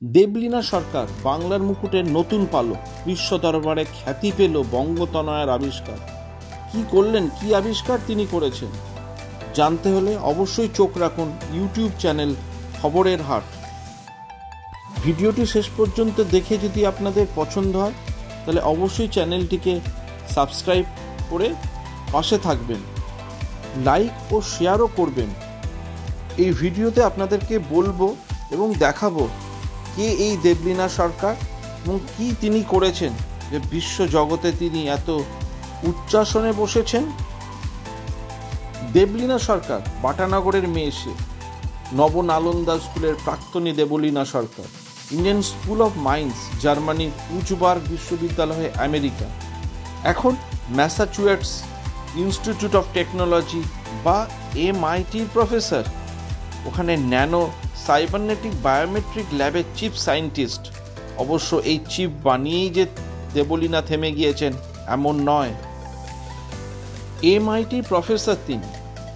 দেবলীনা সরকার বাংলার মুকুটের নতুন পালক। বিশ্ব দরবারে খ্যাতি পেল বঙ্গতনয়ার আবিষ্কার। কি করলেন, কি আবিষ্কার তিনি করেছেন, জানতে হলে অবশ্যই চোখ রাখুন ইউটিউব চ্যানেল খবরের হাট। ভিডিওটি শেষ পর্যন্ত দেখে যদি আপনাদের পছন্দ হয় তাহলে অবশ্যই চ্যানেলটিকে সাবস্ক্রাইব করে পাশে থাকবেন, লাইক ও শেয়ারও করবেন। এই ভিডিওতে আপনাদেরকে বলবো এবং দেখাবো কে এই দেবলীনা সরকার এবং কি তিনি করেছেন যে বিশ্ব জগতে তিনি এত উচ্চাসনে বসেছেন। দেবলীনা সরকার বাটানগরের মেয়ে। সে নবনালন্দা স্কুলের প্রাক্তনী Debalina Sarkar. Indian School of Mines Germany, Wurzburg বিশ্ববিদ্যালয়ে আমেরিকা, এখন ম্যাসাচুসেটস ইনস্টিটিউট অফ টেকনোলজি বা MITর প্রফেসর। ওখানে ন্যানো সাইবারনেটিক বায়োমেট্রিক ল্যাবের চিফ সায়েন্টিস্ট। অবশ্য এই চিপ বানিয়েই যে দেবলীনা থেমে গিয়েছেন এমন নয়। MIT প্রফেসর তিনি।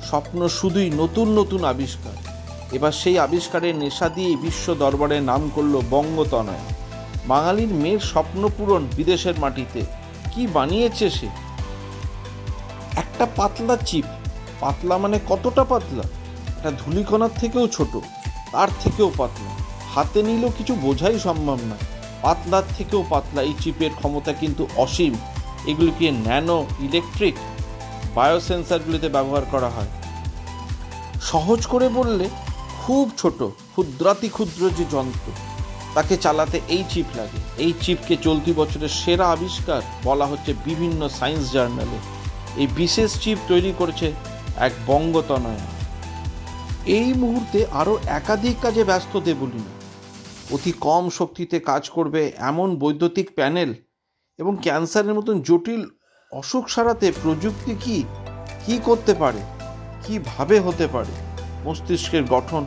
স্বপ্ন শুধুই নতুন নতুন আবিষ্কার। এবার সেই আবিষ্কারের নেশা দিয়েই বিশ্ব দরবারে নাম করল বঙ্গতনয়া। বাঙালির মেয়ের স্বপ্ন পূরণ বিদেশের মাটিতে। কি বানিয়েছে সে? একটা পাতলা চিপ। পাতলা মানে কতটা পাতলা? এটা ধূলিকণার থেকেও ছোট, তার থেকেও পাতলা। হাতে নিলেও কিছু বোঝাই সম্ভব না। পাতলার থেকেও পাতলা এই চিপের ক্ষমতা কিন্তু অসীম। এগুলিকে ন্যানো ইলেকট্রিক বায়োসেন্সারগুলিতে ব্যবহার করা হয়। সহজ করে বললে খুব ছোট, ক্ষুদ্রাতি ক্ষুদ্র যে যন্ত্র, তাকে চালাতে এই চিপ লাগে। এই চিপকে চলতি বছরের সেরা আবিষ্কার বলা হচ্ছে বিভিন্ন সায়েন্স জার্নালে। এই বিশেষ চিপ তৈরি করেছে এক বঙ্গতনয়া। এই মুহূর্তে আরও একাধিক কাজে ব্যস্ত দেবলীনা। অতি কম শক্তিতে কাজ করবে এমন বৈদ্যুতিক প্যানেল এবং ক্যান্সারের মতন জটিল অসুখ সারাতে প্রযুক্তি কি করতে পারে, কিভাবে হতে পারে। মস্তিষ্কের গঠন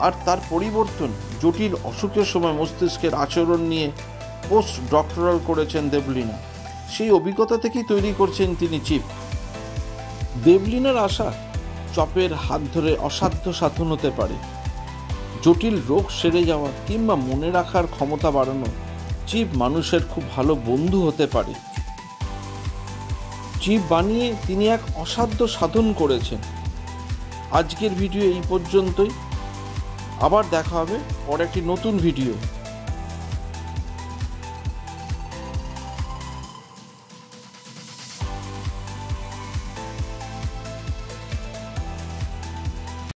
আর তার পরিবর্তন, জটিল অসুখের সময় মস্তিষ্কের আচরণ নিয়ে পোস্ট ডক্টরাল করেছেন দেবলীনা। সেই অভিজ্ঞতা থেকেই তৈরি করছেন তিনি চিপ। দেবলীনার আশা চপের হাত ধরে অসাধ্য সাধন হতে পারে। জটিল রোগ সেরে যাওয়া কিংবা মনে রাখার ক্ষমতা বাড়ানো। চিপ মানুষের খুব ভালো বন্ধু হতে পারে। চিপ বানিয়ে তিনি এক অসাধ্য সাধন করেছেন। আজকের ভিডিও এই পর্যন্তই। আবার দেখা হবে পরে একটি নতুন ভিডিও।